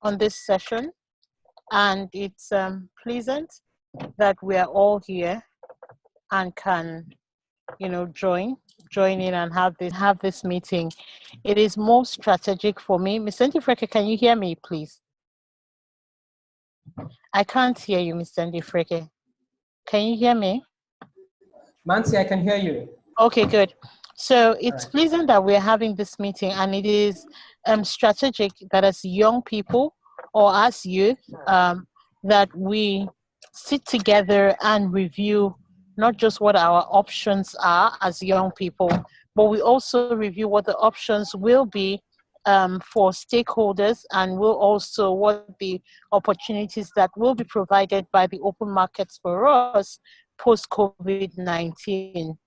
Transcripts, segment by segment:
on this session, and it's pleasant that we are all here and can, join in and have this meeting. It is more strategic for me. Ms. Ndifreke, can you hear me, please? I can't hear you, Ms. Ndifreke. Can you hear me? Mmanti, I can hear you. Okay, good. So it's pleasant that we're having this meeting, and it is strategic that as young people or as youth, that we sit together and review not just what our options are as young people, but we also review what the options will be for stakeholders, and will also what the opportunities that will be provided by the open markets for us post-COVID-19.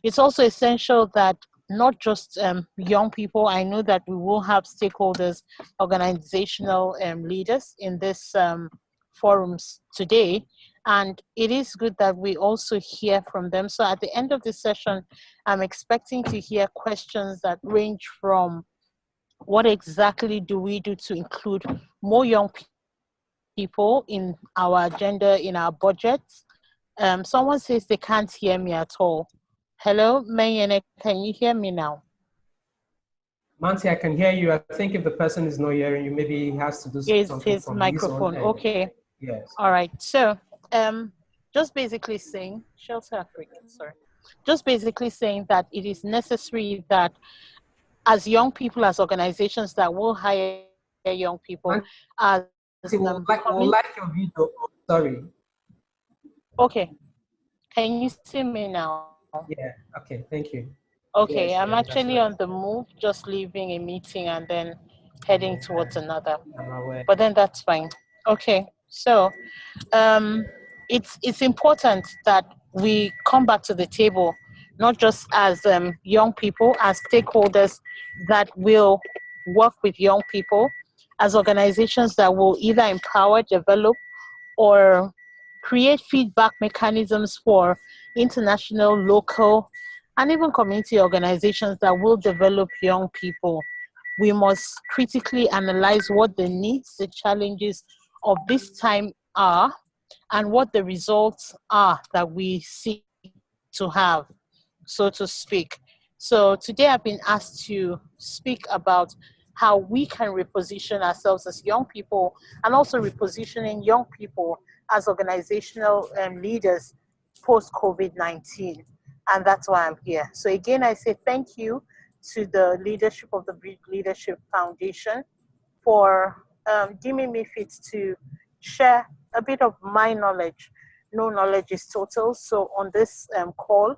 It's also essential that not just young people, I know that we will have stakeholders, organizational leaders in this forums today, and it is good that we also hear from them. So at the end of this session, I'm expecting to hear questions that range from what exactly do we do to include more young people in our agenda, in our budgets. Someone says they can't hear me at all. Hello, Mayene, can you hear me now? Mmanti, I can hear you. I think if the person is not hearing you, maybe he has to do something His from microphone. his own end. Okay. Yes. All right. So, just basically saying, Shelter Africa, sorry. Just basically saying that it is necessary that as young people, as organizations that will hire young people, Mmanti, as we'll like your video. Sorry. Okay. Can you see me now? Yeah. Okay. Thank you. Okay, Yes, I'm yes, actually right. on the move, just leaving a meeting and then heading towards another. I'm aware. But then that's fine. Okay, so it's important that we come back to the table, not just as young people, as stakeholders that will work with young people, as organizations that will either empower, develop, or create feedback mechanisms for international, local, and even community organizations that will develop young people. We must critically analyze what the needs, the challenges of this time are, and what the results are that we seek to have, so to speak. So today I've been asked to speak about how we can reposition ourselves as young people, and also repositioning young people as organizational leaders post-COVID-19. And that's why I'm here. So again, I say thank you to the leadership of the Bridge Leadership Foundation for deeming me fit to share a bit of my knowledge. No knowledge is total. So on this call,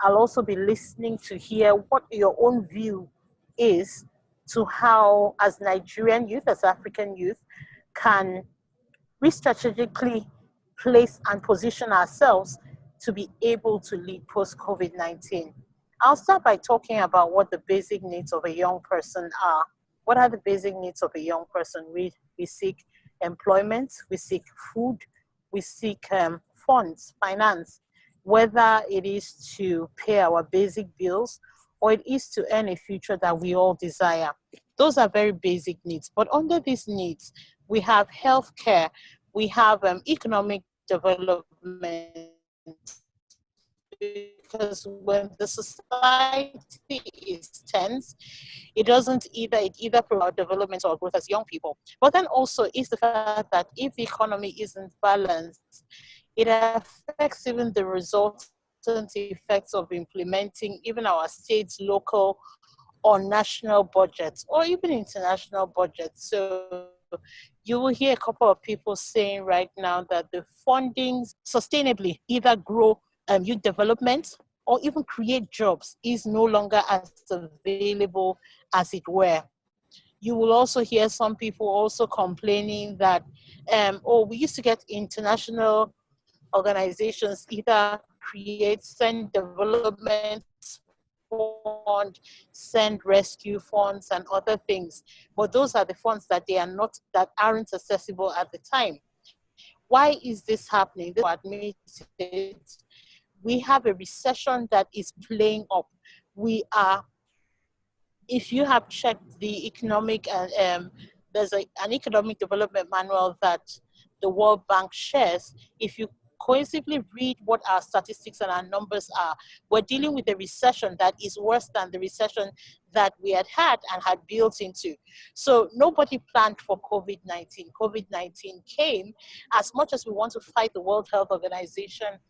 I'll also be listening to hear what your own view is to how, as Nigerian youth, as African youth, can we strategically place and position ourselves to be able to lead post-COVID-19. I'll start by talking about what the basic needs of a young person are. What are the basic needs of a young person? We seek employment, we seek food, we seek funds, finance, whether it is to pay our basic bills or it is to earn a future that we all desire. Those are very basic needs. But under these needs, we have healthcare, we have economic development, because when the society is tense, it either provide development or growth as young people. But then also is the fact that if the economy isn't balanced, it affects even the resultant effects of implementing even our state's local or national budgets or even international budgets. So you will hear a couple of people saying right now that the funding sustainably either grow youth development or even create jobs is no longer as available as it were. You will also hear some people also complaining that, we used to get international organizations either send development fund, send rescue funds and other things. But those are the funds that aren't accessible at the time. Why is this happening? This admit it. We have a recession that is playing up. If you have checked the economic there's an economic development manual that the World Bank shares. If you cohesively read what our statistics and our numbers are, we're dealing with a recession that is worse than the recession that we had and had built into. So nobody planned for COVID-19. COVID-19 came. As much as we want to fight the World Health Organization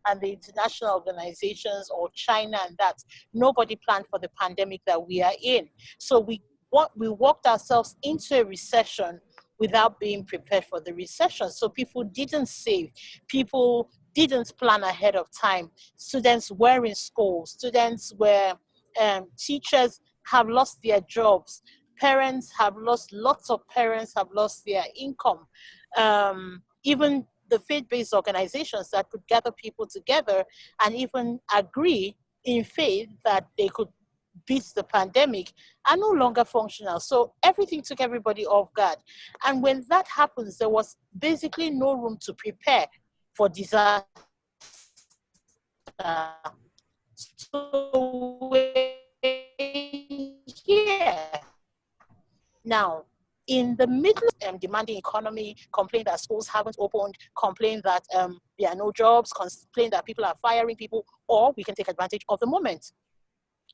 and the international organizations or China and that, nobody planned for the pandemic that we are in. So we walked ourselves into a recession without being prepared for the recession. So people didn't save. People didn't plan ahead of time. Students were in school. Teachers have lost their jobs. Lots of parents have lost their income. Even the faith-based organizations that could gather people together and even agree in faith that they could beat the pandemic are no longer functional. So everything took everybody off guard. And when that happens, there was basically no room to prepare for disaster. So we're here now, in the middle of demanding economy, complain that schools haven't opened, complain that there are no jobs, complain that people are firing people, or we can take advantage of the moment.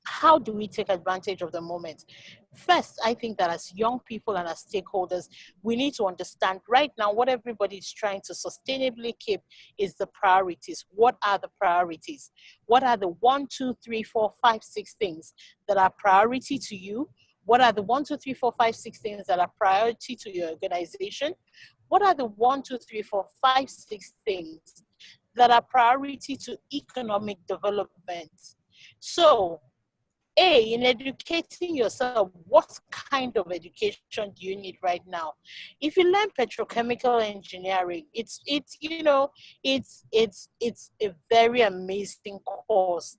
How do we take advantage of the moment? First, I think that as young people and as stakeholders, we need to understand right now what everybody is trying to sustainably keep is the priorities. What are the priorities? What are the 1, 2, 3, 4, 5, 6 things that are priority to you? What are the 1, 2, 3, 4, 5, 6 things that are priority to your organization? What are the 1, 2, 3, 4, 5, 6 things that are priority to economic development? So, in educating yourself, what kind of education do you need right now? If you learn petrochemical engineering, it's a very amazing course.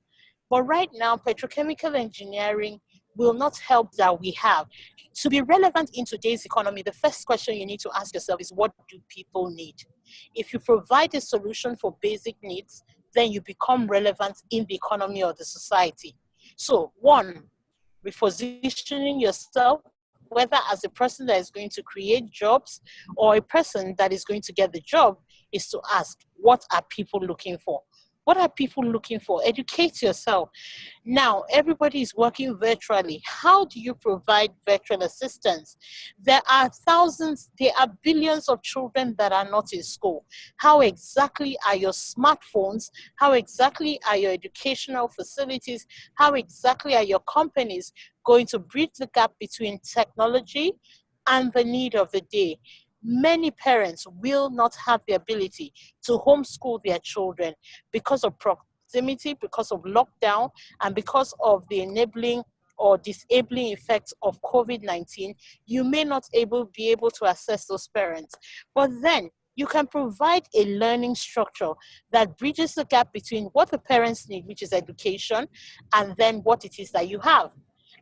But right now, petrochemical engineering will not help that we have. To be relevant in today's economy, the first question you need to ask yourself is, what do people need? If you provide a solution for basic needs, then you become relevant in the economy or the society. So, one, repositioning yourself, whether as a person that is going to create jobs or a person that is going to get the job, is to ask, what are people looking for? What are people looking for? Educate yourself. Now, everybody is working virtually. How do you provide virtual assistance? There are billions of children that are not in school. How exactly are your smartphones? How exactly are your educational facilities? How exactly are your companies going to bridge the gap between technology and the need of the day? Many parents will not have the ability to homeschool their children because of proximity, because of lockdown, and because of the enabling or disabling effects of COVID-19. You may not be able to assess those parents. But then you can provide a learning structure that bridges the gap between what the parents need, which is education, and then what it is that you have.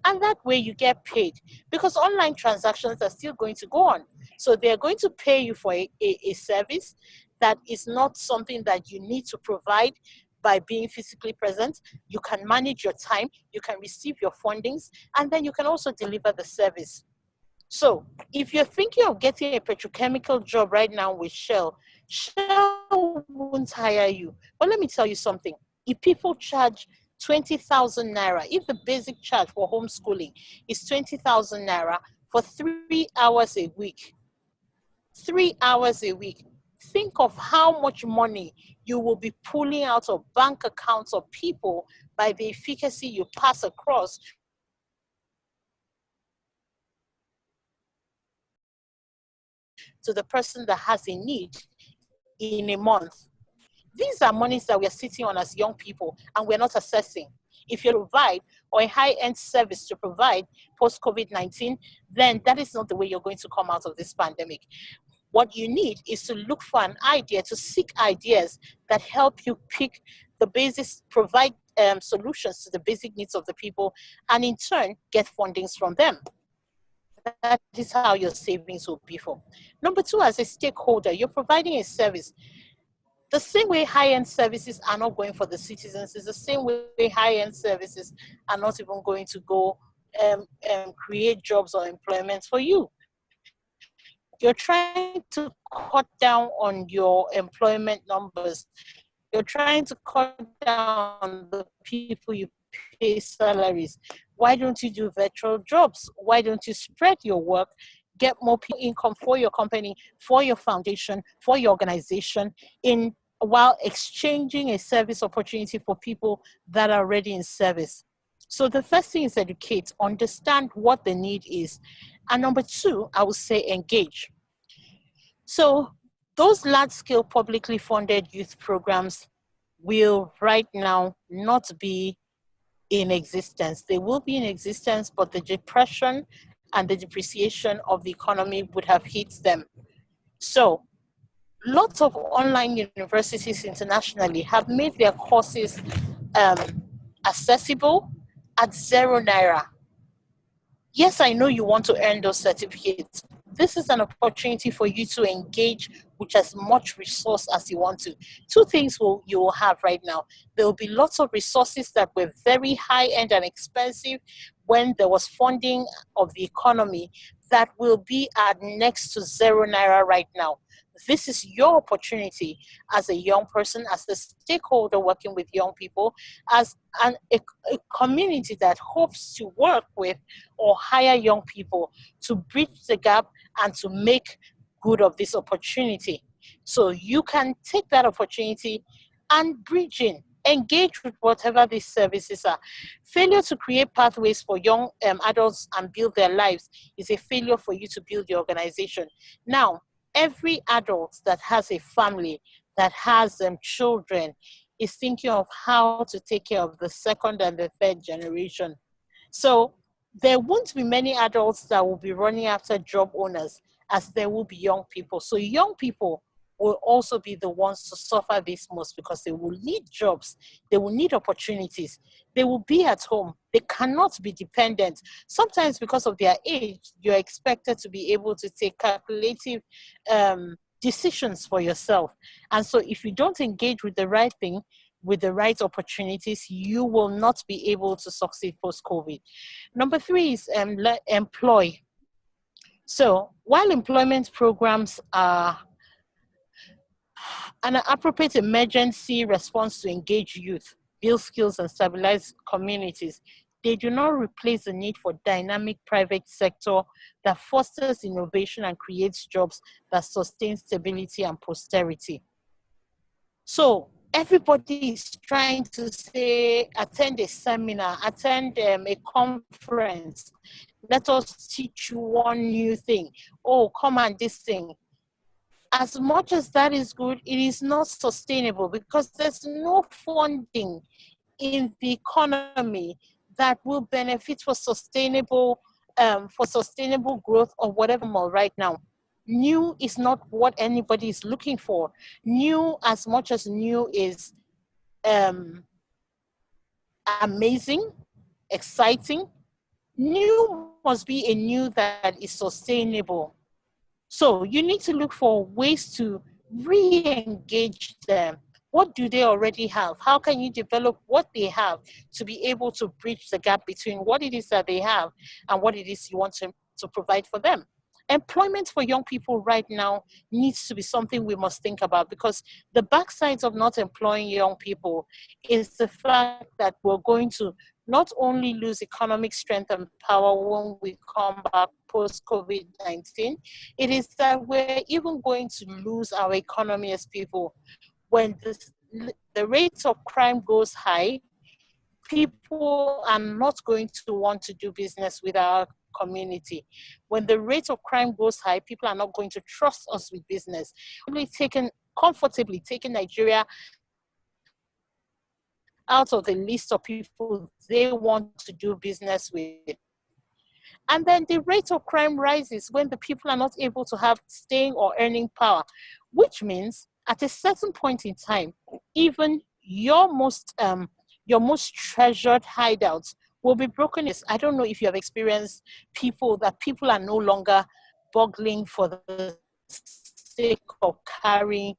And that way you get paid, because online transactions are still going to go on. So they're going to pay you for a service that is not something that you need to provide by being physically present. You can manage your time, you can receive your fundings, and then you can also deliver the service. So if you're thinking of getting a petrochemical job right now with Shell won't hire you. But let me tell you something. If people charge 20,000 naira, if the basic charge for homeschooling is 20,000 naira for 3 hours a week, 3 hours a week, think of how much money you will be pulling out of bank accounts of people by the efficacy you pass across to the person that has a need in a month. These are monies that we are sitting on as young people and we're not assessing. If you provide or a high-end service to provide post-COVID-19, then that is not the way you're going to come out of this pandemic. What you need is to look for an idea, to seek ideas that help you pick the basis, provide solutions to the basic needs of the people, and in turn, get fundings from them. That is how your savings will be for. Number two, as a stakeholder, you're providing a service. The same way high-end services are not going for the citizens is the same way high-end services are not even going to go create jobs or employment for you. You're trying to cut down on your employment numbers. You're trying to cut down the people you pay salaries. Why don't you do virtual jobs? Why don't you spread your work, get more people income for your company, for your foundation, for your organization, in while exchanging a service opportunity for people that are already in service? So the first thing is educate, understand what the need is. And number two, I would say engage. So those large-scale publicly funded youth programs will right now not be in existence. They will be in existence, but the depression and the depreciation of the economy would have hit them. So lots of online universities internationally have made their courses um, accessible at 0 naira. Yes, I know you want to earn those certificates. This is an opportunity for you to engage with as much resource as you want to. Two things you will have right now. There will be lots of resources that were very high end and expensive when there was funding of the economy that will be at next to 0 naira right now. This is your opportunity as a young person, as a stakeholder working with young people, as a community that hopes to work with or hire young people to bridge the gap and to make good of this opportunity. So you can take that opportunity and bridge in, engage with whatever these services are. Failure to create pathways for young adults and build their lives is a failure for you to build your organization. Now, every adult that has a family, that has children, is thinking of how to take care of the second and the third generation. So there won't be many adults that will be running after job owners as there will be young people. So young people will also be the ones to suffer this most because they will need jobs, they will need opportunities, they will be at home, they cannot be dependent. Sometimes because of their age, you're expected to be able to take calculative decisions for yourself. And so if you don't engage with the right thing, with the right opportunities, you will not be able to succeed post-COVID. Number three is employ. So while employment programs are an appropriate emergency response to engage youth, build skills, and stabilize communities, they do not replace the need for dynamic private sector that fosters innovation and creates jobs that sustain stability and posterity. So everybody is trying to say, attend a seminar, attend a conference. Let us teach you one new thing. Oh, come on, this thing. As much as that is good, it is not sustainable because there's no funding in the economy that will benefit for sustainable growth or whatever more right now. New is not what anybody is looking for. New, as much as new is um, amazing, exciting, new must be a new that is sustainable. So you need to look for ways to re-engage them. What do they already have? How can you develop what they have to be able to bridge the gap between what it is that they have and what it is you want to provide for them? Employment for young people right now needs to be something we must think about because the backsides of not employing young people is the fact that we're going to not only lose economic strength and power when we come back post-COVID-19, it is that we're even going to lose our economy as people. When the rates of crime goes high, people are not going to want to do business with our community. When the rate of crime goes high, people are not going to trust us with business. We've comfortably taken Nigeria out of the list of people they want to do business with. And then the rate of crime rises when the people are not able to have staying or earning power, which means at a certain point in time, even your most treasured hideouts will be broken. I don't know if you have experienced people are no longer boggling for the sake of carrying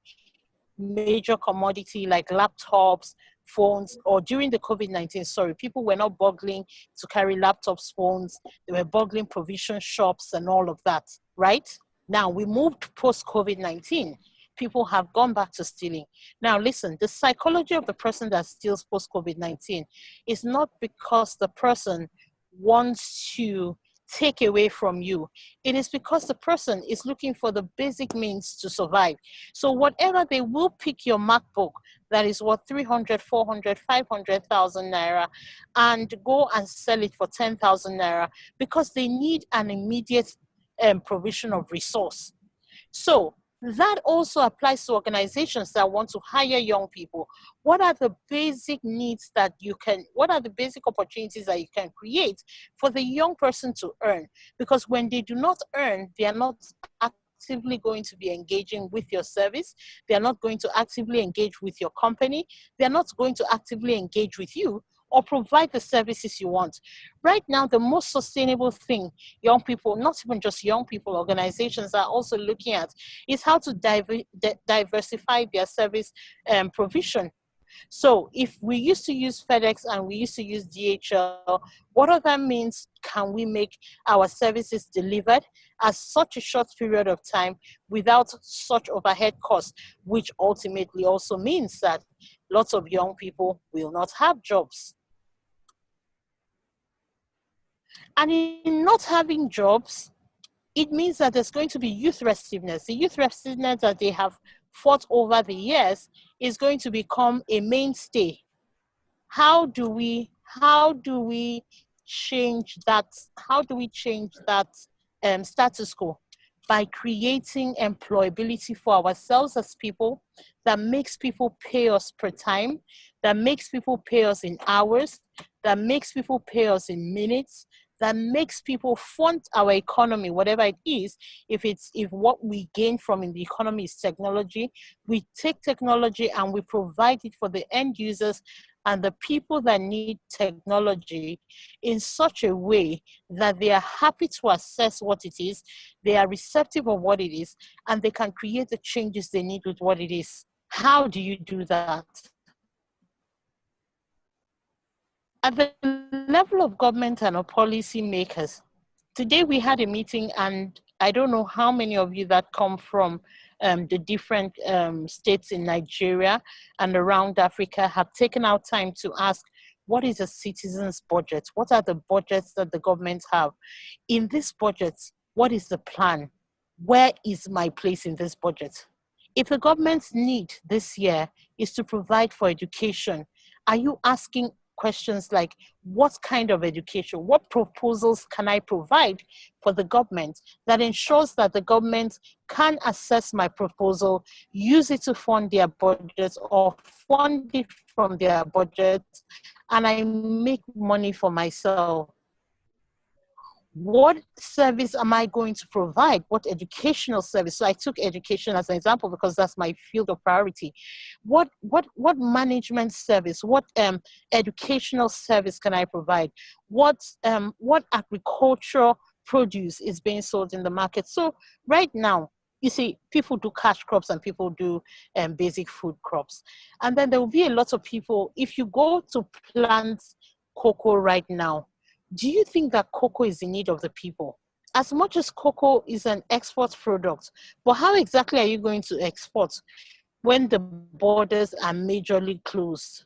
major commodity like laptops, phones, or during the COVID-19, people were not boggling to carry laptops, phones, they were boggling provision shops and all of that, right? Now we moved post COVID-19. People have gone back to stealing. Now listen, the psychology of the person that steals post COVID-19 is not because the person wants to take away from you. It is because the person is looking for the basic means to survive. So whatever, they will pick your MacBook that is worth 300, 400, 500,000 naira and go and sell it for 10,000 naira because they need an immediate provision of resource. So that also applies to organizations that want to hire young people. What are the basic needs that you can, what are the basic opportunities that you can create for the young person to earn? Because when they do not earn, they are not actively going to be engaging with your service. They are not going to actively engage with your company. They're not going to actively engage with you or provide the services you want. Right now, the most sustainable thing young people, not even just young people, organizations are also looking at is how to diversify their service provision. So if we used to use FedEx and we used to use DHL, what other means can we make our services delivered at such a short period of time without such overhead costs, which ultimately also means that lots of young people will not have jobs. And in not having jobs, it means that there's going to be youth restiveness. The youth restiveness that they have fought over the years is going to become a mainstay. How do we change that? How do we change that status quo? By creating employability for ourselves as people that makes people pay us per time, that makes people pay us in hours, that makes people pay us in minutes, that makes people fund our economy, whatever it is. If what we gain from in the economy is technology, we take technology and we provide it for the end users and the people that need technology in such a way that they are happy to assess what it is, they are receptive of what it is, and they can create the changes they need with what it is. How do you do that? At the level of government and of policy makers, today we had a meeting, and I don't know how many of you that come from the different states in Nigeria and around Africa have taken out time to ask, what is a citizen's budget? What are the budgets that the government have? In this budget, what is the plan? Where is my place in this budget? If the government's need this year is to provide for education, are you asking questions like, what kind of education, what proposals can I provide for the government that ensures that the government can assess my proposal, use it to fund their budget or fund it from their budget, and I make money for myself? What service am I going to provide? What educational service? So I took education as an example because that's my field of priority. What management service? What educational service can I provide? What agricultural produce is being sold in the market? So right now, you see, people do cash crops and people do basic food crops. And then there will be a lot of people, if you go to plant cocoa right now, do you think that cocoa is in need of the people? As much as cocoa is an export product, but how exactly are you going to export when the borders are majorly closed?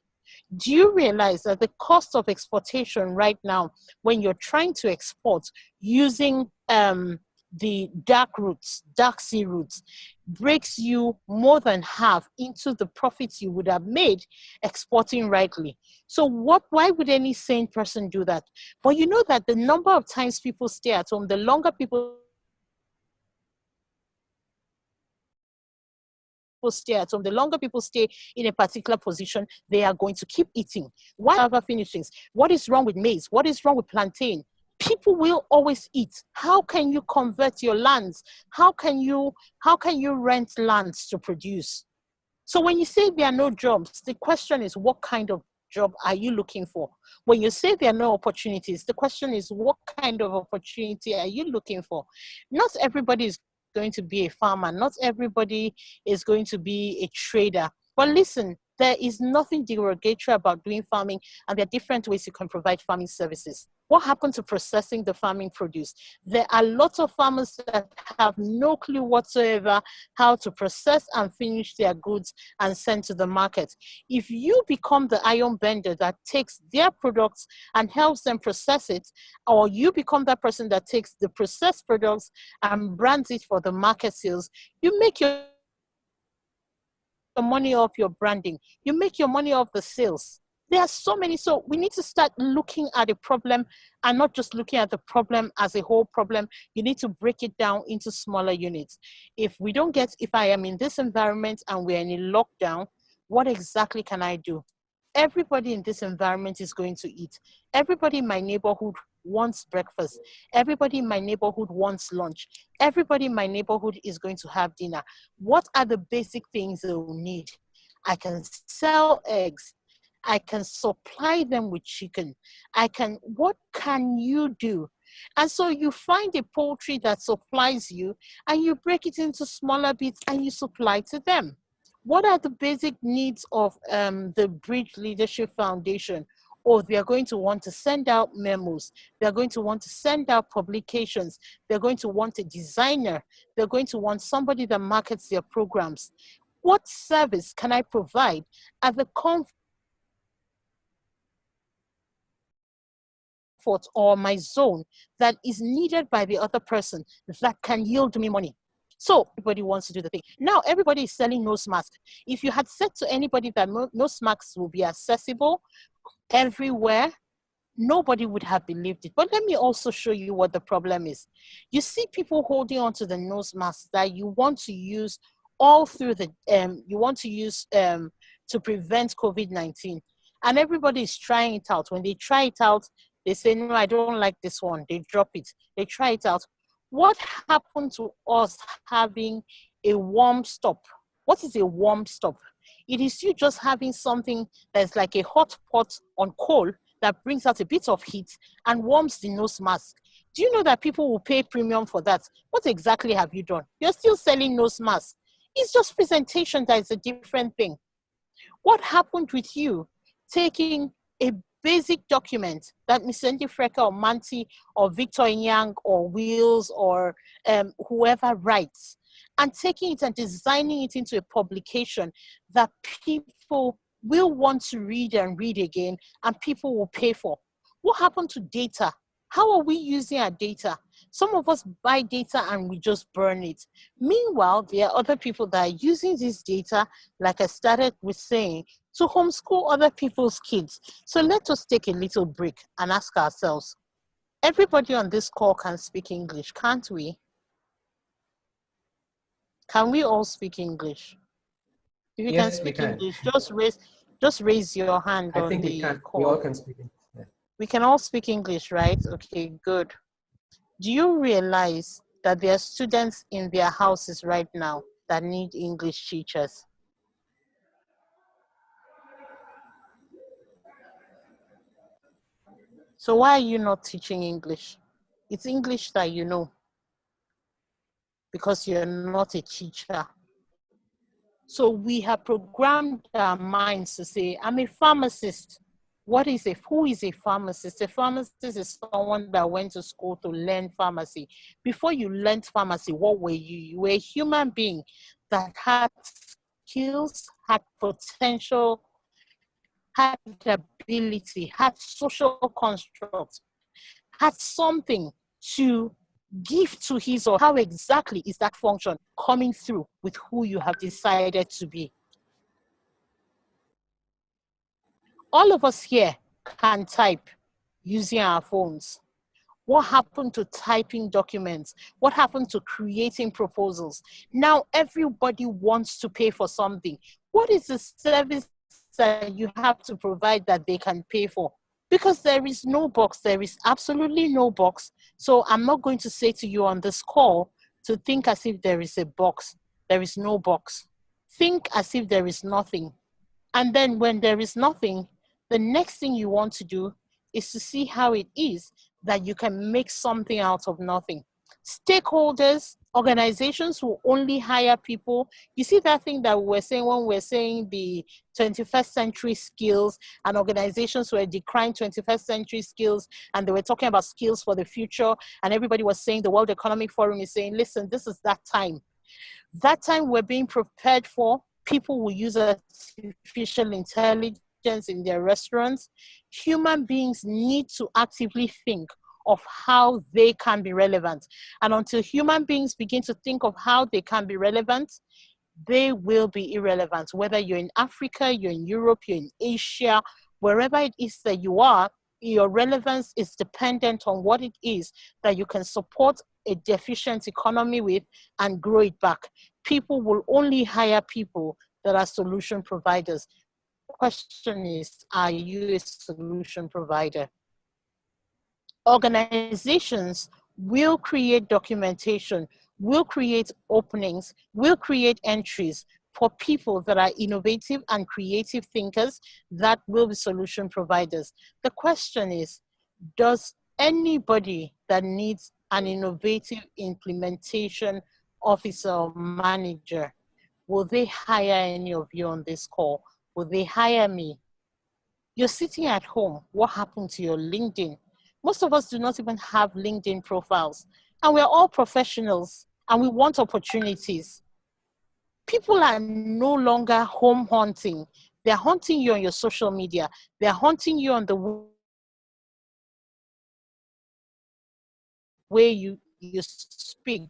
Do you realize that the cost of exportation right now, when you're trying to export using the dark sea routes, breaks you more than half into the profits you would have made exporting rightly? So why would any sane person do that? But you know that the number of times people stay at home, the longer people stay at home, the longer people stay in a particular position, they are going to keep eating. Why ever finishings? What is wrong with maize? What is wrong with plantain? People will always eat. How can you convert your lands? How can you rent lands to produce? So when you say there are no jobs, the question is, what kind of job are you looking for? When you say there are no opportunities, the question is, what kind of opportunity are you looking for? Not everybody is going to be a farmer. Not everybody is going to be a trader. But listen, There is nothing derogatory about doing farming, and there are different ways you can provide farming services. What happened to processing the farming produce? There are lots of farmers that have no clue whatsoever how to process and finish their goods and send to the market. If you become the iron bender that takes their products and helps them process it, or you become that person that takes the processed products and brands it for the market sales, you make your money off your branding. You make your money off the sales. There are so many. So we need to start looking at the problem and not just looking at the problem as a whole problem. You need to break it down into smaller units. If I am in this environment and we're in a lockdown, what exactly can I do? Everybody in this environment is going to eat. Everybody in my neighborhood wants breakfast. Everybody in my neighborhood wants lunch. Everybody in my neighborhood is going to have dinner. What are the basic things they will need? I can sell eggs. I can supply them with chicken. What can you do? And so you find a poultry that supplies you and you break it into smaller bits and you supply to them. What are the basic needs of the Bridge Leadership Foundation? Or they are going to want to send out memos. They're going to want to send out publications. They're going to want a designer. They're going to want somebody that markets their programs. What service can I provide at the comfort or my zone that is needed by the other person that can yield me money? So everybody wants to do the thing. Now everybody is selling nose masks. If you had said to anybody that nose masks will be accessible everywhere, nobody would have believed it. But let me also show you what the problem is. You see people holding on to the nose masks that you want to use all through the, to prevent COVID-19. And everybody is trying it out. When they try it out, they say, no, I don't like this one. They drop it. They try it out. What happened to us having a warm stop? What is a warm stop? It is you just having something that's like a hot pot on coal that brings out a bit of heat and warms the nose mask. Do you know that people will pay premium for that? What exactly have you done? You're still selling nose masks. It's just presentation that is a different thing. What happened with you taking a basic document that Mmanti or Mmanti or Victor Yang or Wills or whoever writes, and taking it and designing it into a publication that people will want to read and read again and people will pay for? What happened to data? How are we using our data? Some of us buy data and we just burn it. Meanwhile, there are other people that are using this data, like I started with saying, to homeschool other people's kids. So let us take a little break and ask ourselves, everybody on this call can speak English, can't we? Can we all speak English? If you can speak English, just raise your hand on the call. We all can speak English. Yeah. We can all speak English, right? Okay, good. Do you realize that there are students in their houses right now that need English teachers? So why are you not teaching English? It's English that you know, because you're not a teacher. So we have programmed our minds to say, I'm a pharmacist. Who is a pharmacist? A pharmacist is someone that went to school to learn pharmacy. Before you learned pharmacy, what were you? You were a human being that had skills, had potential, had ability, had social constructs, had something to give to his or how exactly is that function coming through with who you have decided to be. All of us here can type using our phones. What happened to typing documents? What happened to creating proposals? Now everybody wants to pay for something. What is the service that you have to provide that they can pay for? Because there is no box, there is absolutely no box. So I'm not going to say to you on this call to think as if there is a box. There is no box. Think as if there is nothing. And then when there is nothing, the next thing you want to do is to see how it is that you can make something out of nothing. Stakeholders, organizations will only hire people. You see that thing that we were saying when we were saying the 21st century skills, and organizations were decrying 21st century skills, and they were talking about skills for the future, and everybody was saying, the World Economic Forum is saying, listen, this is that time. That time we're being prepared for. People will use artificial intelligence in their restaurants. Human beings need to actively think of how they can be relevant. And until human beings begin to think of how they can be relevant, they will be irrelevant. Whether you're in Africa, you're in Europe, you're in Asia, wherever it is that you are, your relevance is dependent on what it is that you can support a deficient economy with and grow it back. People will only hire people that are solution providers. The question is, are you a solution provider? Organizations will create documentation, will create openings, will create entries for people that are innovative and creative thinkers that will be solution providers. The question is, does anybody that needs an innovative implementation officer or manager, will they hire any of you on this call? Will they hire me? You're sitting at home. What happened to your LinkedIn? Most of us do not even have LinkedIn profiles. And we're all professionals and we want opportunities. People are no longer home hunting. They're hunting you on your social media. They're hunting you on the way you speak.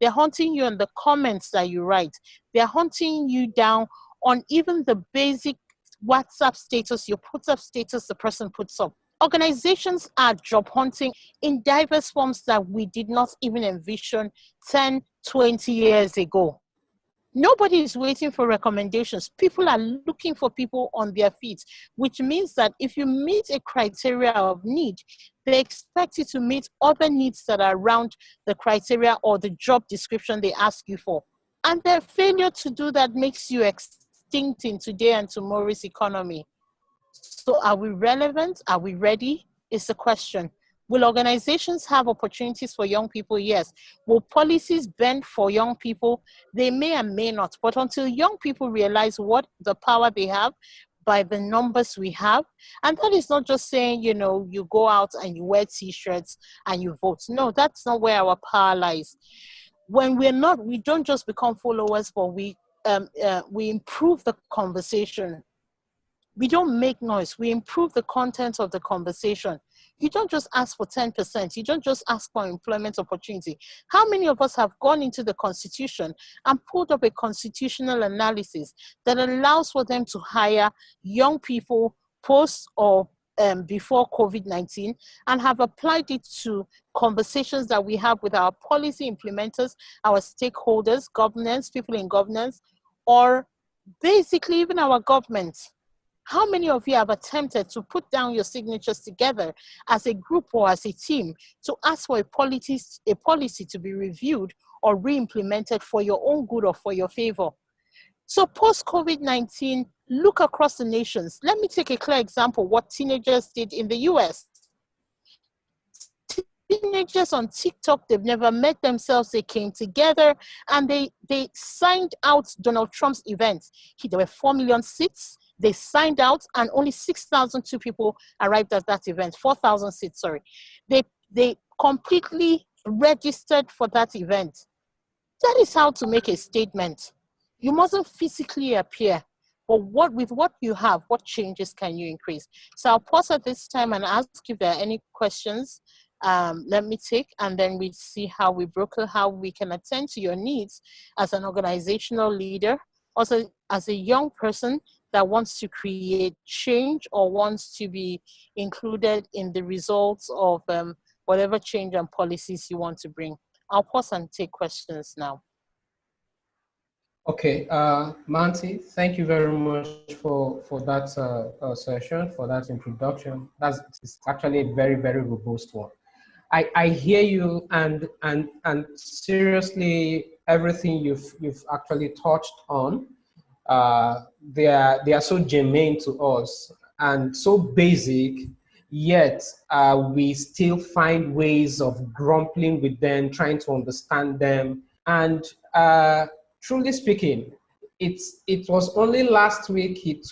They're hunting you on the comments that you write. They're hunting you down on even the basic WhatsApp status, your put up status the person puts up. Organizations are job hunting in diverse forms that we did not even envision 10, 20 years ago. Nobody is waiting for recommendations. People are looking for people on their feet, which means that if you meet a criteria of need, they expect you to meet other needs that are around the criteria or the job description they ask you for. And their failure to do that makes you extinct in today and tomorrow's economy. So are we relevant? Are we ready? Is the question. Will organizations have opportunities for young people? Yes. Will policies bend for young people? They may and may not. But until young people realize what the power they have by the numbers we have, and that is not just saying, you know, you go out and you wear t-shirts and you vote. No, that's not where our power lies. When we're not, we don't just become followers, but we improve the conversation. We don't make noise. We improve the content of the conversation. You don't just ask for 10%. You don't just ask for employment opportunity. How many of us have gone into the Constitution and pulled up a constitutional analysis that allows for them to hire young people post or before COVID-19 and have applied it to conversations that we have with our policy implementers, our stakeholders, governance, people in governance, or basically even our government? How many of you have attempted to put down your signatures together as a group or as a team to ask for a policy to be reviewed or re-implemented for your own good or for your favor? So post-COVID-19, look across the nations. Let me take a clear example, what teenagers did in the US. Teenagers on TikTok, they've never met themselves, they came together and they signed out Donald Trump's event. There were 4 million seats. They signed out and only 6,002 people arrived at that event, 4,000 seats, sorry. They completely registered for that event. That is how to make a statement. You mustn't physically appear, but with what you have, what changes can you increase? So I'll pause at this time and ask if there are any questions. Let me take, and then we see how we broker, how we can attend to your needs as an organizational leader, also as a young person that wants to create change or wants to be included in the results of whatever change and policies you want to bring. I'll pause and take questions now. Okay, Mmanti, thank you very much for that session, for that introduction. It's actually a very, very robust one. I hear you, and seriously, everything you've actually touched on, they are so germane to us and so basic yet we still find ways of grumbling with them, trying to understand them. And truly speaking, it was only last week it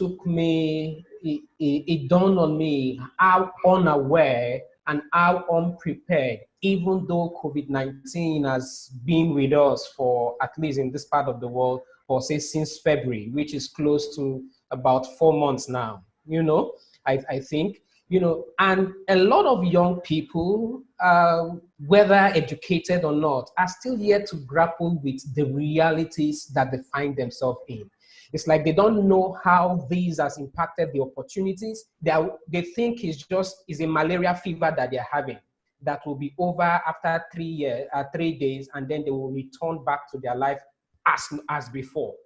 dawned on me how unaware and how unprepared, even though COVID-19 has been with us for, at least in this part of the world, for say since February, which is close to about 4 months now, I think, and a lot of young people, whether educated or not, are still yet to grapple with the realities that they find themselves in. It's like they don't know how these has impacted the opportunities. They think is a malaria fever that they're having that will be over after 3 days, and then they will return back to their life as before.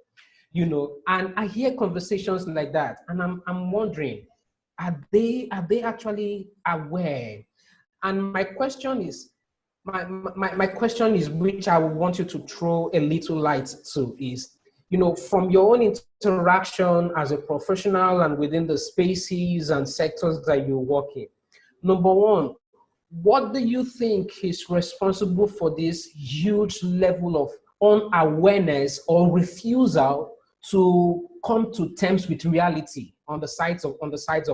And I hear conversations like that, and I'm wondering, are they actually aware? And my question is, which I want you to throw a little light to, is, from your own interaction as a professional and within the spaces and sectors that you work in, number one, what do you think is responsible for this huge level of unawareness or refusal to come to terms with reality on the sides of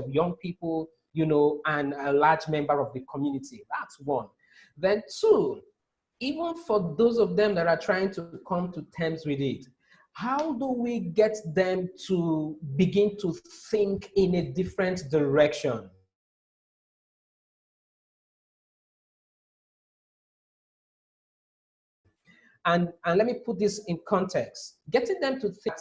young people, and a large member of the community? That's one. Then two, even for those of them that are trying to come to terms with it, how do we get them to begin to think in a different direction? And let me put this in context. Getting them to think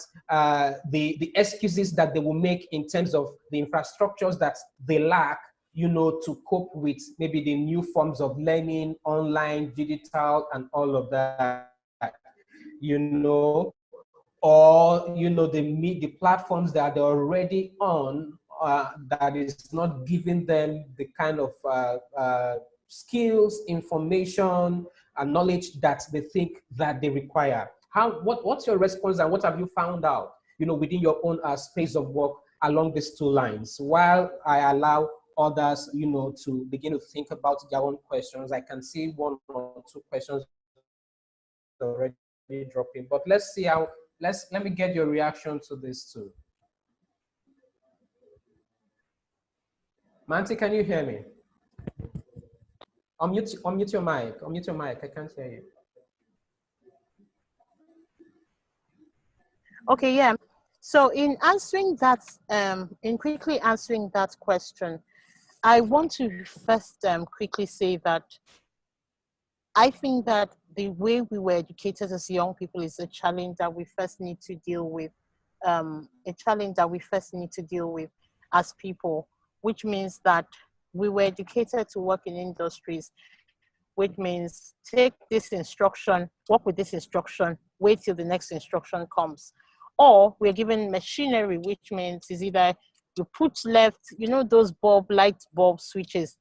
the excuses that they will make in terms of the infrastructures that they lack, to cope with maybe the new forms of learning, online, digital, and all of that, or the platforms that they're already on, that is not giving them the kind of skills, information, and knowledge that they think that they require. What's your response, and what have you found out, within your own space of work along these two lines? While I allow others, to begin to think about their own questions, I can see one or two questions already dropping, but let's see how. Let me get your reaction to this too. Manti, can you hear me? Unmute your mic. Unmute your mic. I can't hear you. Okay, yeah. So in quickly answering that question, I want to first quickly say that I think that the way we were educated as young people is a challenge that we first need to deal with. As people, which means that we were educated to work in industries, which means take this instruction, work with this instruction, wait till the next instruction comes. Or we're given machinery, which means is either you put left, those light bulb switches,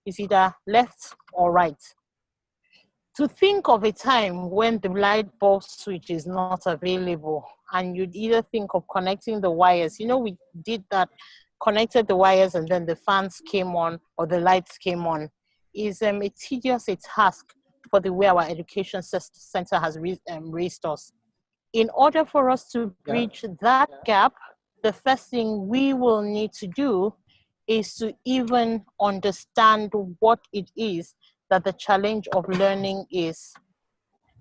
is either left or right. To think of a time when the light bulb switch is not available, and you'd either think of connecting the wires. We did that, connected the wires, and then the fans came on or the lights came on. Is a tedious task for the way our education center has raised us. In order for us to bridge that gap, the first thing we will need to do is to even understand what it is that the challenge of learning is.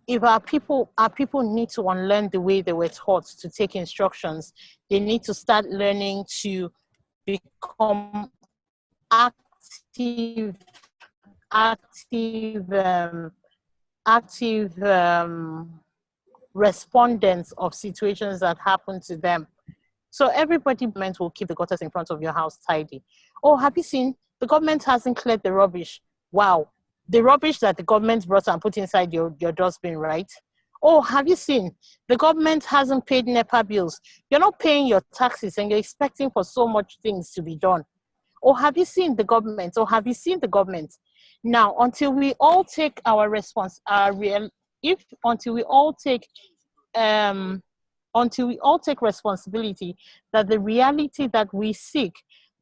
If our people need to unlearn the way they were taught to take instructions, they need to start learning to become active respondents of situations that happen to them. So everybody will keep the gutters in front of your house tidy. Oh, have you seen the government hasn't cleared the rubbish? Wow, the rubbish that the government brought and put inside your dustbin, right? Oh, have you seen the government hasn't paid NEPA bills? You're not paying your taxes and you're expecting for so much things to be done. Or have you seen the government? Or have you seen the government? Now, until we all take our responsibility that the reality that we seek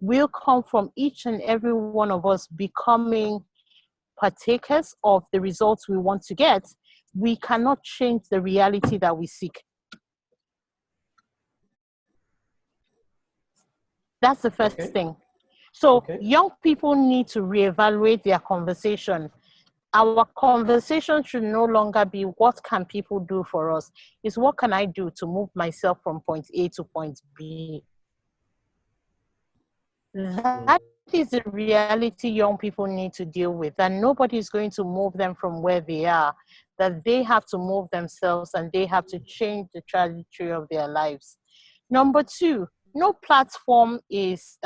will come from each and every one of us becoming partakers of the results we want to get. We cannot change the reality that we seek. That's the first Okay. thing. So Okay. young people need to reevaluate their conversation. Our conversation should no longer be what can people do for us. It's what can I do to move myself from point A to point B. That is the reality young people need to deal with, and nobody is going to move them from where they are, that they have to move themselves and they have to change the trajectory of their lives. Number two, no platform is,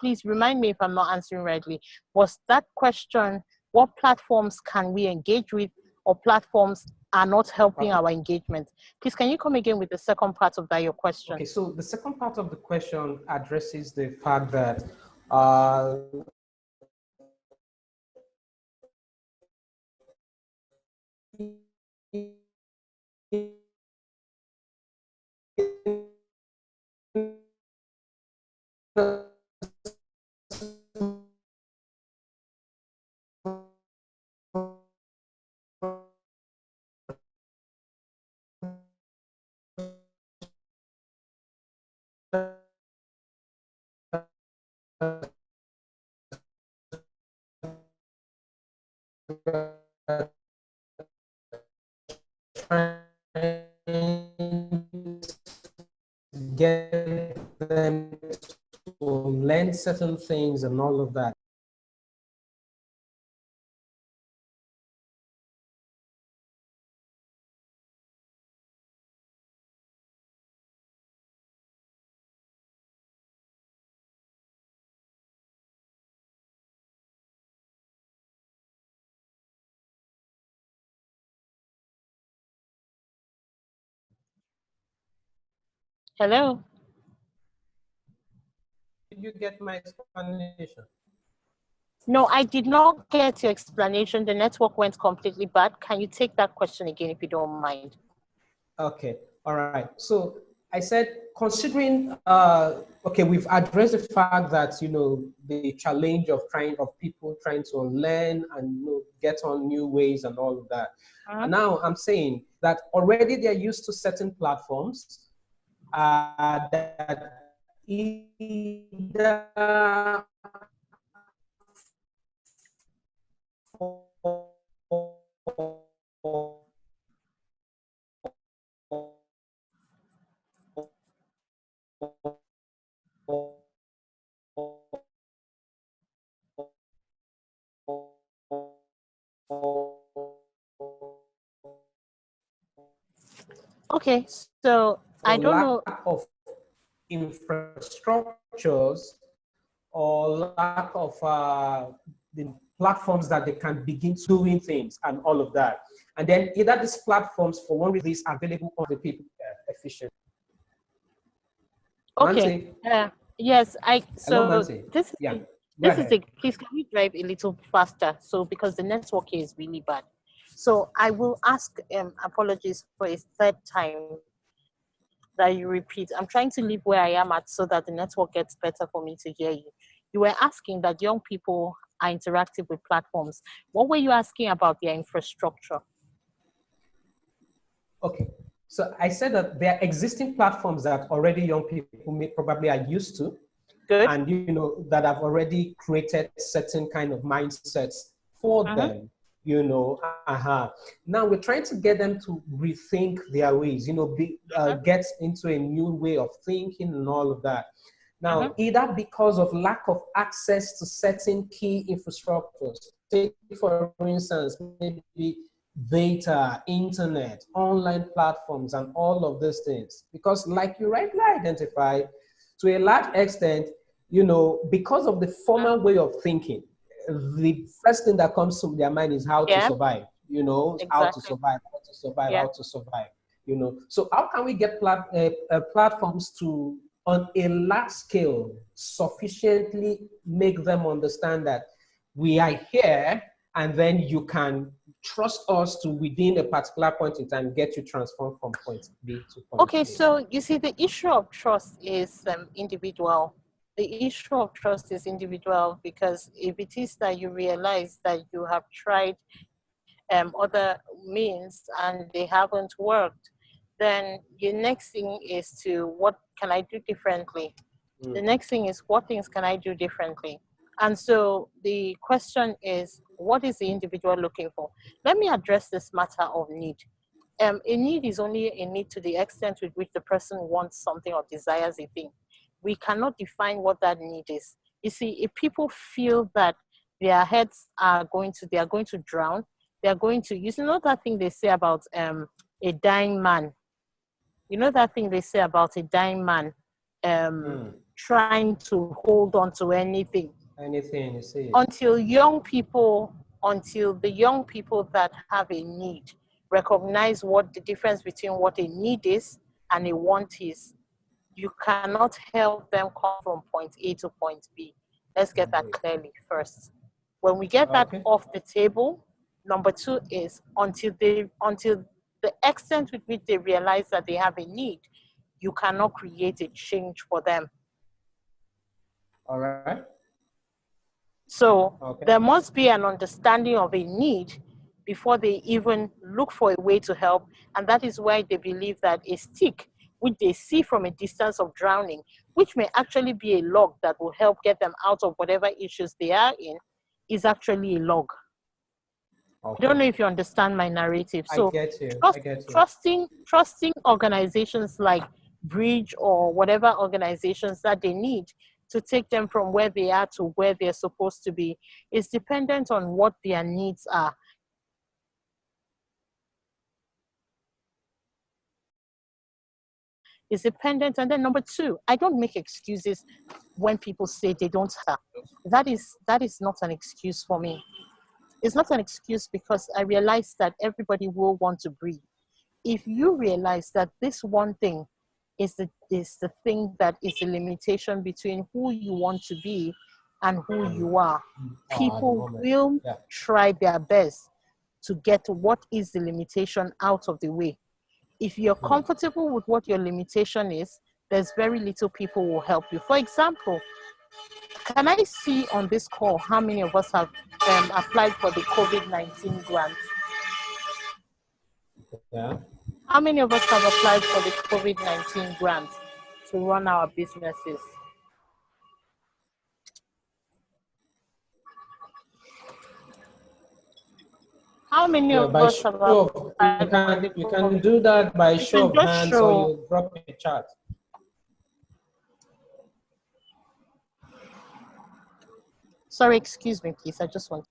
please remind me if I'm not answering rightly, was that question, what platforms can we engage with, or platforms are not helping our engagement? Please, can you come again with the second part of that, your question? Okay, so the second part of the question addresses the fact that uh, get them to learn certain things and all of that. Hello? Did you get my explanation? No, I did not get your explanation. The network went completely bad. Can you take that question again if you don't mind? Okay, all right. So I said, considering, okay, we've addressed the fact that, the challenge of people trying to learn and, get on new ways and all of that. And now I'm saying that already they're used to certain platforms that either Okay, so I don't lack know. of infrastructures or lack of the platforms that they can begin doing things and all of that. And then either these platforms, for one reason, is available on the people efficient. Okay. Mmanti, Yes, hello, so Mmanti. this Yeah, is go this is ahead. the, please can we drive a little faster? So because the network here is really bad. So I will ask apologies for a third time that you repeat. I'm trying to leave where I am at so that the network gets better for me to hear you. You were asking that young people are interactive with platforms. What were you asking about their infrastructure? Okay. So I said that there are existing platforms that already young people may probably are used to, Good. and that have already created certain kind of mindsets for them. Now we're trying to get them to rethink their ways. Get into a new way of thinking and all of that. Now, either because of lack of access to certain key infrastructures, take for instance, maybe data, internet, online platforms, and all of these things. Because like you rightly identified, to a large extent, because of the former way of thinking, the first thing that comes to their mind is how to Yeah, survive, how to exactly. survive, how to survive, Yeah. how to survive, So how can we get platforms to, on a large scale, sufficiently make them understand that we are here, and then you can trust us to, within a particular point in time, get you transformed from point B to point Okay, A. so you see, the issue of trust is individual. the issue of trust is individual, because if it is that you realize that you have tried other means and they haven't worked, then your next thing is to, what can I do differently? The next thing is, what things can I do differently? And so the question is, what is the individual looking for? Let me address this matter of need. A need is only a need to the extent with which the person wants something or desires a thing. We cannot define what that need is. You see, if people feel that their heads are going to, they are going to drown, they are going to, you know that thing they say about a dying man. You know that thing they say about a dying man trying to hold on to anything. Anything you see. Until the young people that have a need recognize what the difference between what a need is and a want is, you cannot help them come from point A to point B. Let's get that clearly first. When we get that off the table, number two is, until the extent with which they realize that they have a need, you cannot create a change for them. All right. So there must be an understanding of a need before they even look for a way to help. And that is why they believe that a stick, which they see from a distance of drowning, which may actually be a log that will help get them out of whatever issues they are in, is actually a log. I don't know if you understand my narrative. So I get you. Trusting organizations like Bridge or whatever organizations that they need to take them from where they are to where they're supposed to be is dependent on what their needs are. Is dependent. And then number two, I don't make excuses when people say they don't have. That is not an excuse for me. It's not an excuse, because I realize that everybody will want to breathe. If you realize that this one thing is the thing that is the limitation between who you want to be and who you are, people will try their best to get what is the limitation out of the way. If you're comfortable with what your limitation is, there's very little people will help you. For example, can I see on this call how many of us have applied for the COVID-19 grant? Yeah. How many of us have applied for the COVID-19 grant to run our businesses? How many of us have applied? You can do that by show of hands, or you drop a chat. Sorry, excuse me, please. I just want.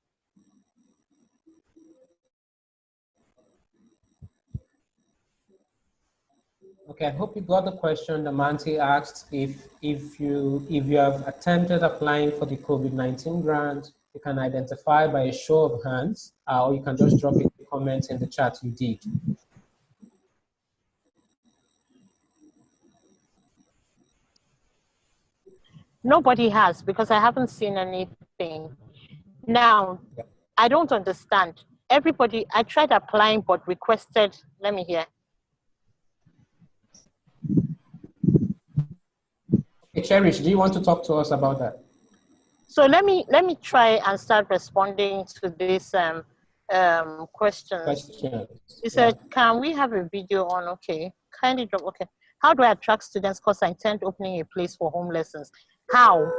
Okay, I hope you got the question. The Mmanti asked if you have attempted applying for the COVID-19 grant, you can identify by a show of hands, or you can just drop a comment in the chat you did. Nobody has, because I haven't seen anything. Now, I don't understand. Everybody, I tried applying but requested, let me hear. Hey, Cherish, do you want to talk to us about that? So let me try and start responding to this questions. You said, can we have a video on? Okay, kindly drop. Okay, how do I attract students? Because I intend opening a place for home lessons. How?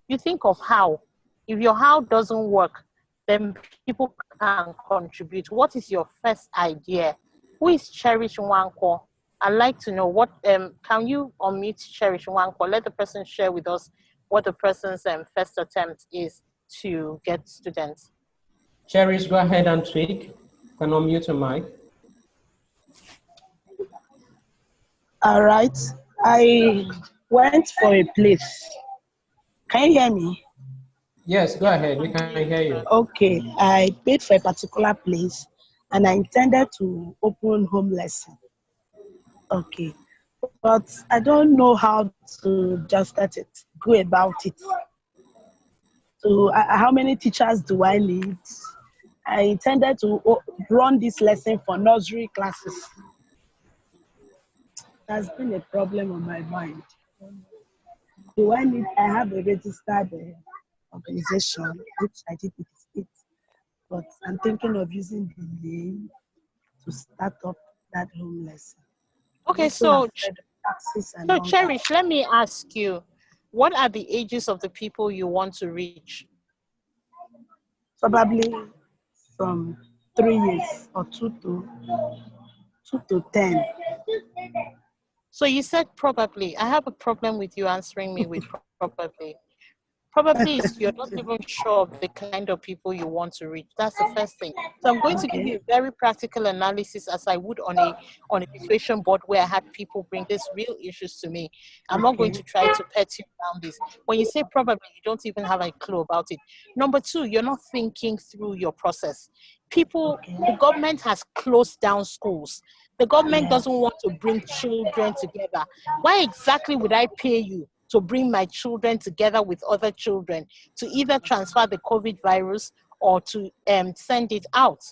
You think of how. If your how doesn't work, then people can contribute. What is your first idea? Who is Cherish Nwankwo? I'd like to know what, can you unmute Cherish Nwankwo? Let the person share with us what the person's first attempt is to get students. Cherish, go ahead and speak. You can unmute your mic. All right. I went for a place. Can you hear me? Yes, go ahead. We can hear you. Okay. I paid for a particular place and I intended to open home lesson. Okay. But I don't know how to just go about it. So how many teachers do I need? I intended to run this lesson for nursery classes. That's been a problem on my mind. Do I need? I have a registered organization, which I did with it, but I'm thinking of using the name to start up that home lesson. I'm Okay, also afraid of taxes and so all that. Cherish, let me ask you, what are the ages of the people you want to reach? Probably from 3 years or 2 to 10. So you said probably. I have a problem with you answering me with probably. Probably is you're not even sure of the kind of people you want to reach. That's the first thing. So I'm going to give you Okay. a very practical analysis as I would on a situation board where I had people bring these real issues to me. I'm not going Okay. to try to pet you around this. When you say probably, you don't even have a clue about it. Number two, you're not thinking through your process. The government has closed down schools. The government Yeah. doesn't want to bring children together. Why exactly would I pay you to bring my children together with other children to either transfer the COVID virus or to send it out?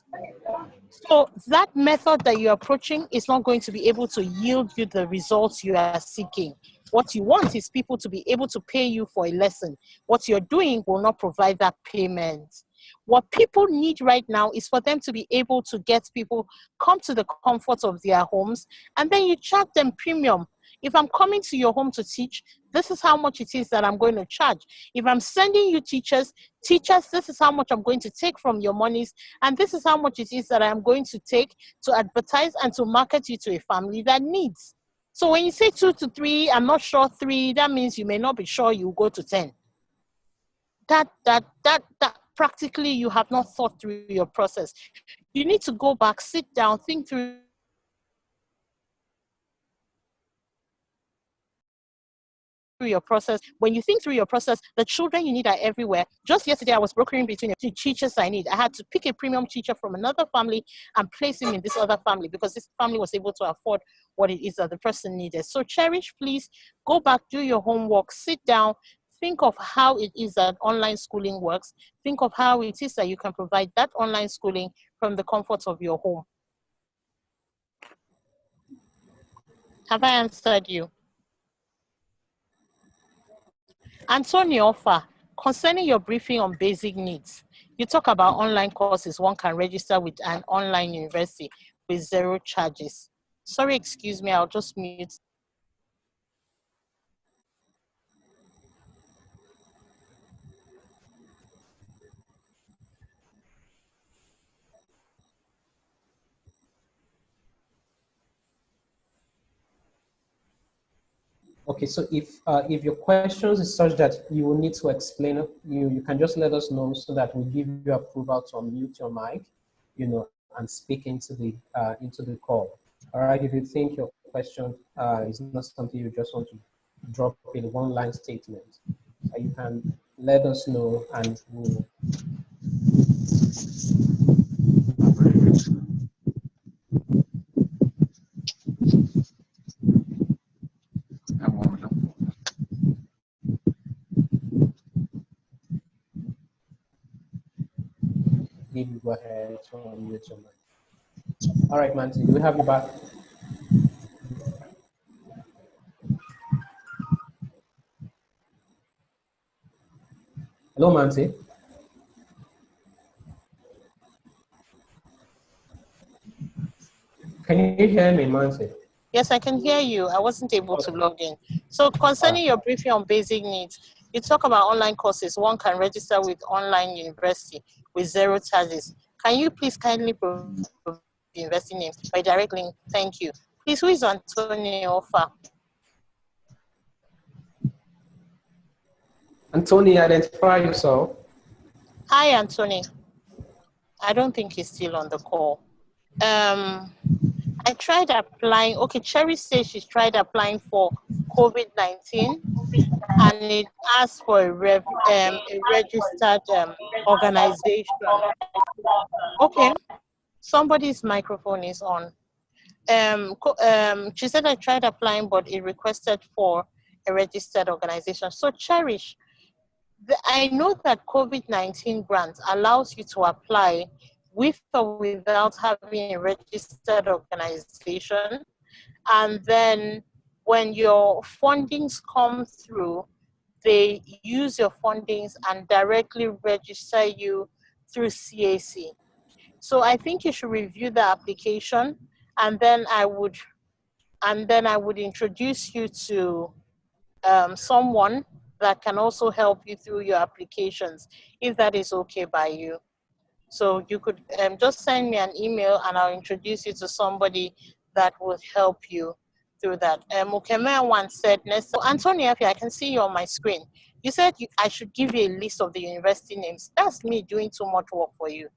So that method that you're approaching is not going to be able to yield you the results you are seeking. What you want is people to be able to pay you for a lesson. What you're doing will not provide that payment. What people need right now is for them to be able to get people come to the comfort of their homes, and then you charge them premium. If I'm coming to your home to teach, this is how much it is that I'm going to charge. If I'm sending you teachers, this is how much I'm going to take from your monies, and this is how much it is that I'm going to take to advertise and to market you to a family that needs. So when you say 2 to 3, I'm not sure 3, that means you may not be sure you go to 10. That practically you have not thought through your process. You need to go back, sit down, think through your process. When you think through your process, the children you need are everywhere. Just yesterday, I was brokering between the two teachers I need. I had to pick a premium teacher from another family and place him in this other family because this family was able to afford what it is that the person needed. So Cherish, please go back, do your homework, sit down, think of how it is that online schooling works. Think of how it is that you can provide that online schooling from the comfort of your home. Have I answered you? Antonio Offa, concerning your briefing on basic needs, you talk about online courses one can register with an online university with zero charges. Sorry, excuse me, I'll just mute. Okay, so if your questions is such that you will need to explain it, you can just let us know so that we give you approval to unmute your mic, and speak into the call. All right, if you think your question is not something you just want to drop in one-line statement, you can let us know and we'll. Maybe go ahead to unmute your mic. All right, Mmanti, do we have you back? Hello, Mmanti. Can you hear me, Mmanti? Yes, I can hear you. I wasn't able to log in. So concerning your briefing on basic needs, you talk about online courses one can register with online university with zero charges. Can you please kindly provide the university names by direct link? Thank you. Please, who is Antonio Offa? Anthony, identify yourself. Hi, Anthony. I don't think he's still on the call. I tried applying. Okay, Cherry says she's tried applying for COVID-19 and it asks for a registered organization. Okay, somebody's microphone is on. She said I tried applying, but it requested for a registered organization. So Cherish, I know that COVID-19 grant allows you to apply with or without having a registered organization. And then when your fundings come through, they use your fundings and directly register you through CAC. So I think you should review the application, and then I would introduce you to someone that can also help you through your applications, if that is okay by you. So you could just send me an email and I'll introduce you to somebody that will help you through that. Ukeme once said, so Antonia, I can see you on my screen. You said I should give you a list of the university names. That's me doing too much work for you.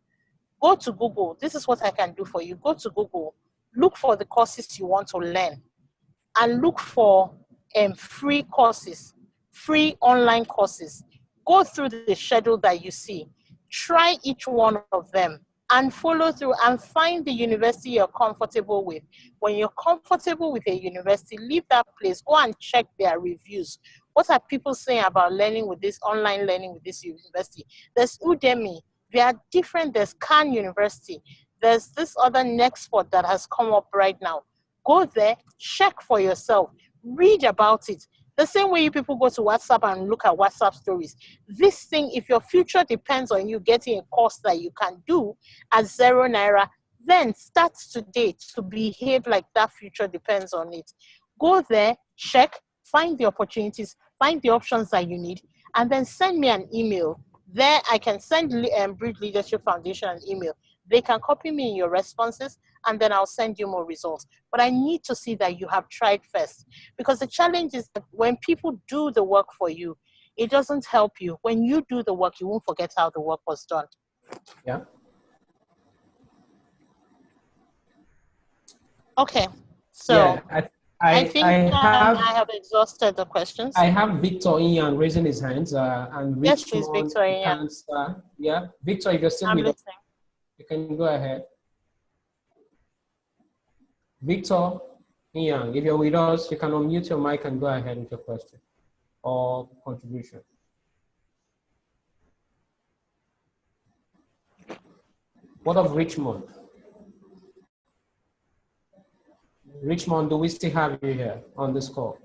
Go to Google. This is what I can do for you. Go to Google. Look for the courses you want to learn and look for free courses, free online courses. Go through the schedule that you see. Try each one of them and follow through and find the university you're comfortable with. When you're comfortable with a university, leave that place. Go and check their reviews. What are people saying about learning with this, online learning with this university? There's Udemy. They are different. There's Khan University. There's this other Nextport that has come up right now. Go there, check for yourself, read about it. The same way you people go to WhatsApp and look at WhatsApp stories. This thing, if your future depends on you getting a course that you can do at 0 naira, then start today to behave like that future depends on it. Go there, check, find the opportunities, find the options that you need, and then send me an email. There, I can send Bridge Leadership Foundation an email. They can copy me in your responses, and then I'll send you more results. But I need to see that you have tried first, because the challenge is that when people do the work for you, it doesn't help you. When you do the work, you won't forget how the work was done. Yeah. Okay. So yeah, I think I have exhausted the questions. I have Victor Ian raising his hands and yes, please, Richmond. Victor Ian. Yeah, Victor, if you're still I'm with us, listening. you can go ahead. Victor Ian, if you're with us, you can unmute your mic and go ahead with your question or contribution. What of Richmond? Richmond, do we still have you here on this call?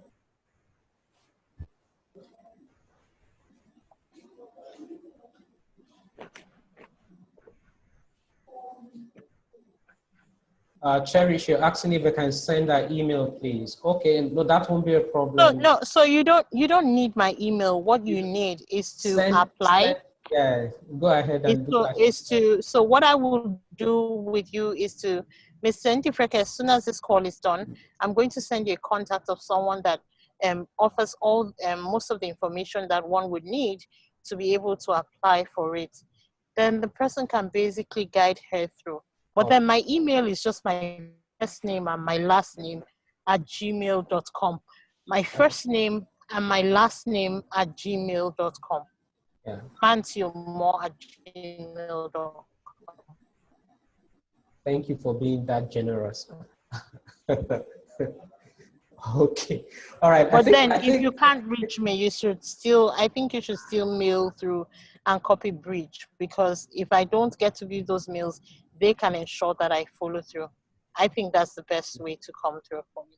Cherish, you're asking if I can send an email, please. Okay, no, that won't be a problem. No. So you don't need my email. What you need is to apply. Yeah, go ahead and do that. So what I will do with you is to, Mr. Ntifreke, as soon as this call is done, I'm going to send you a contact of someone that offers all most of the information that one would need to be able to apply for it. Then the person can basically guide her through. But then my email is just my first name and my last name at gmail.com. My first name and my last name at gmail.com. Yeah. Mmanti Umoh at gmail.com. Thank you for being that generous. Okay. All right. But if you can't reach me, I think you should still mail through and copy Bridge, because if I don't get to view those mails, they can ensure that I follow through. I think that's the best way to come through for me.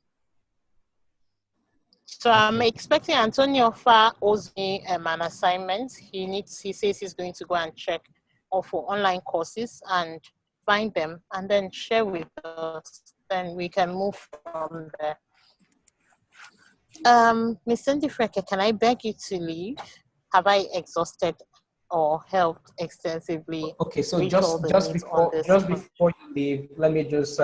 So I'm expecting Antonio Fa owes me an assignment. He says he's going to go and check for online courses and find them and then share with us. Then we can move from there. Ms. Ntifreke, can I beg you to leave? Have I exhausted or helped extensively? Okay, so just before you leave, let me just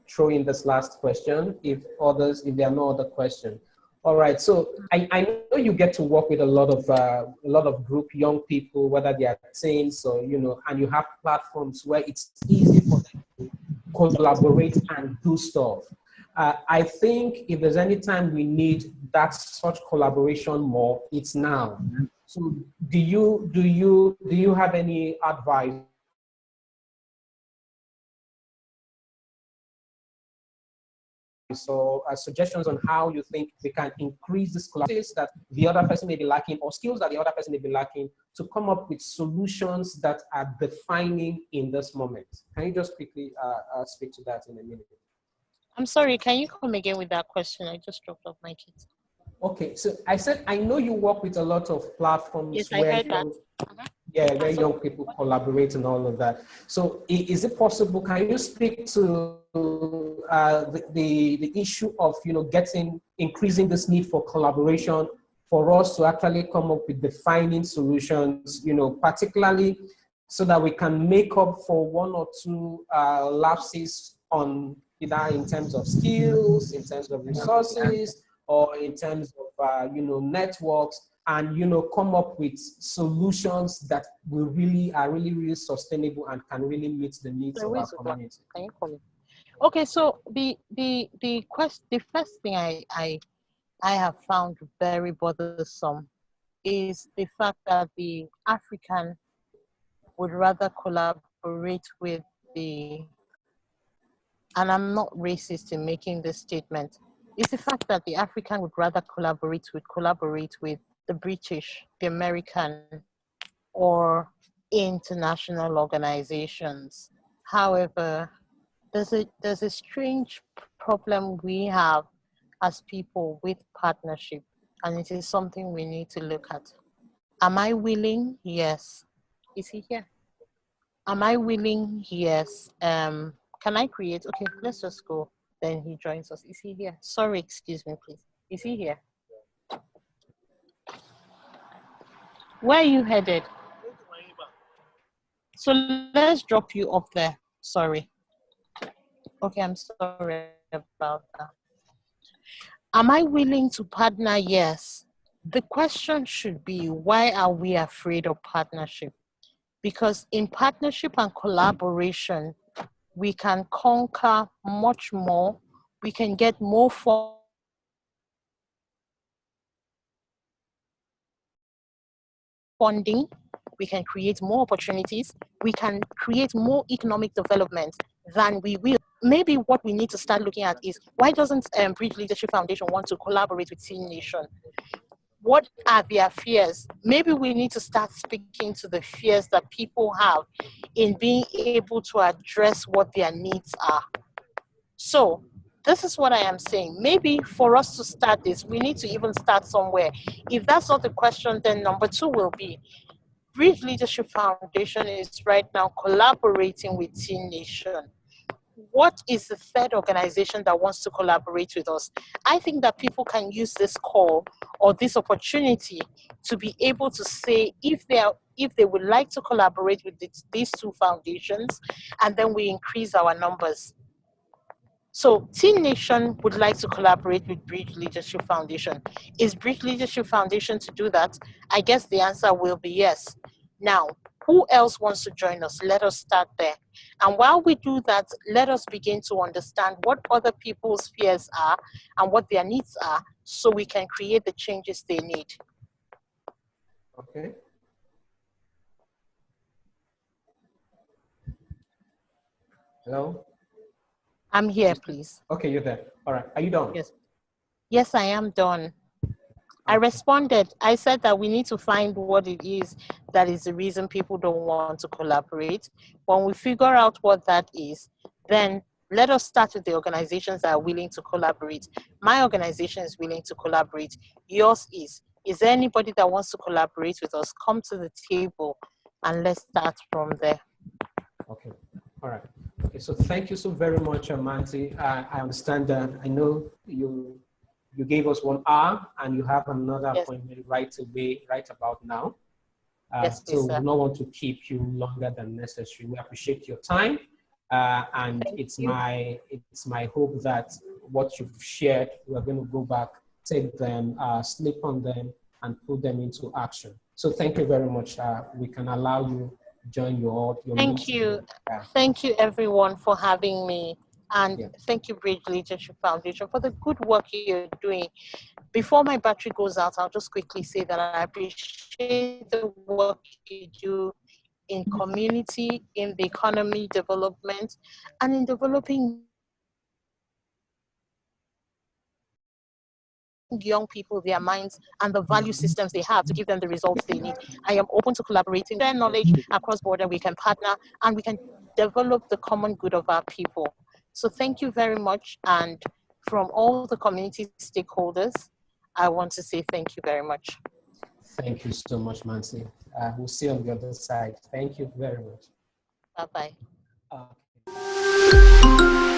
throw in this last question. If there are no other questions. All right. So I know you get to work with a lot of group young people, whether they are teens or and you have platforms where it's easy for them to collaborate and do stuff. I think if there's any time we need such collaboration more, it's now. So do you have any advice or suggestions on how you think we can increase the skills that the other person may be lacking, or skills that the other person may be lacking, to come up with solutions that are defining in this moment? Can you just quickly speak to that in a minute? I'm sorry, can you come again with that question? I just dropped off my kids. Okay, so I said, I know you work with a lot of platforms Yes, I where heard that. yeah, where young people collaborate and all of that. So is it possible, can you speak to the issue of, increasing this need for collaboration for us to actually come up with defining solutions, particularly so that we can make up for one or two lapses on either in terms of skills, in terms of resources, or in terms of, networks, and come up with solutions that are really sustainable and can really meet the needs So of our where's the black? community. Can you call it? Okay, so the first thing I have found very bothersome is the fact that the African would rather collaborate with the, and I'm not racist in making this statement, is the fact that the African would rather collaborate with the British, the American, or international organizations. However, there's a strange problem we have as people with partnership, and it is something we need to look at. Am I willing? Yes. Is he here? Am I willing? Yes. Can I create? Okay, let's just go. Then he joins us. Is he here? Sorry, excuse me, please. Is he here? Where are you headed? So let's drop you up there. Sorry. Okay, I'm sorry about that. Am I willing to partner? Yes. The question should be, why are we afraid of partnership? Because in partnership and collaboration, we can conquer much more. We can get more funding. We can create more opportunities. We can create more economic development than we will. Maybe what we need to start looking at is, why doesn't Bridge Leadership Foundation want to collaborate with Teen Nation? What are their fears? Maybe we need to start speaking to the fears that people have in being able to address what their needs are. So this is what I am saying. Maybe for us to start this, we need to even start somewhere. If that's not the question, then number two will be, Bridge Leadership Foundation is right now collaborating with Teen Nation. What is the third organization that wants to collaborate with us? I think that people can use this call or this opportunity to be able to say if they would like to collaborate with these two foundations, and then we increase our numbers. So Teen Nation would like to collaborate with Bridge Leadership Foundation. Is Bridge Leadership Foundation to do that? I guess the answer will be yes. Now, who else wants to join us? Let us start there. And while we do that, let us begin to understand what other people's fears are and what their needs are, so we can create the changes they need. Okay. Hello? I'm here, please. Okay, you're there. All right. Are you done? Yes. Yes, I am done. I responded. I said that we need to find what it is that is the reason people don't want to collaborate. When we figure out what that is, then let us start with the organizations that are willing to collaborate. My organization is willing to collaborate. Yours is. Is there anybody that wants to collaborate with us? Come to the table and let's start from there. Okay. All right. Okay. So thank you so very much, Mmanti. I understand that. I know you gave us 1 hour and you have another appointment right away, right about now. Yes, please, so sir. we don't want to keep you longer than necessary. We appreciate your time. And it's my hope that what you've shared, we're going to go back, take them, sleep on them, and put them into action. So thank you very much. We can allow you join your Thank you. Thank you, everyone, for having me. And thank you, Bridge Leadership Foundation, for the good work you're doing. Before my battery goes out, I'll just quickly say that I appreciate the work you do in community, in the economy development, and in developing young people, their minds, and the value systems they have to give them the results they need. I am open to collaborating, share knowledge across border. We can partner and we can develop the common good of our people. So thank you very much. And from all the community stakeholders, I want to say thank you very much. Thank you so much, Mmanti. We'll see you on the other side. Thank you very much. Bye-bye. Okay.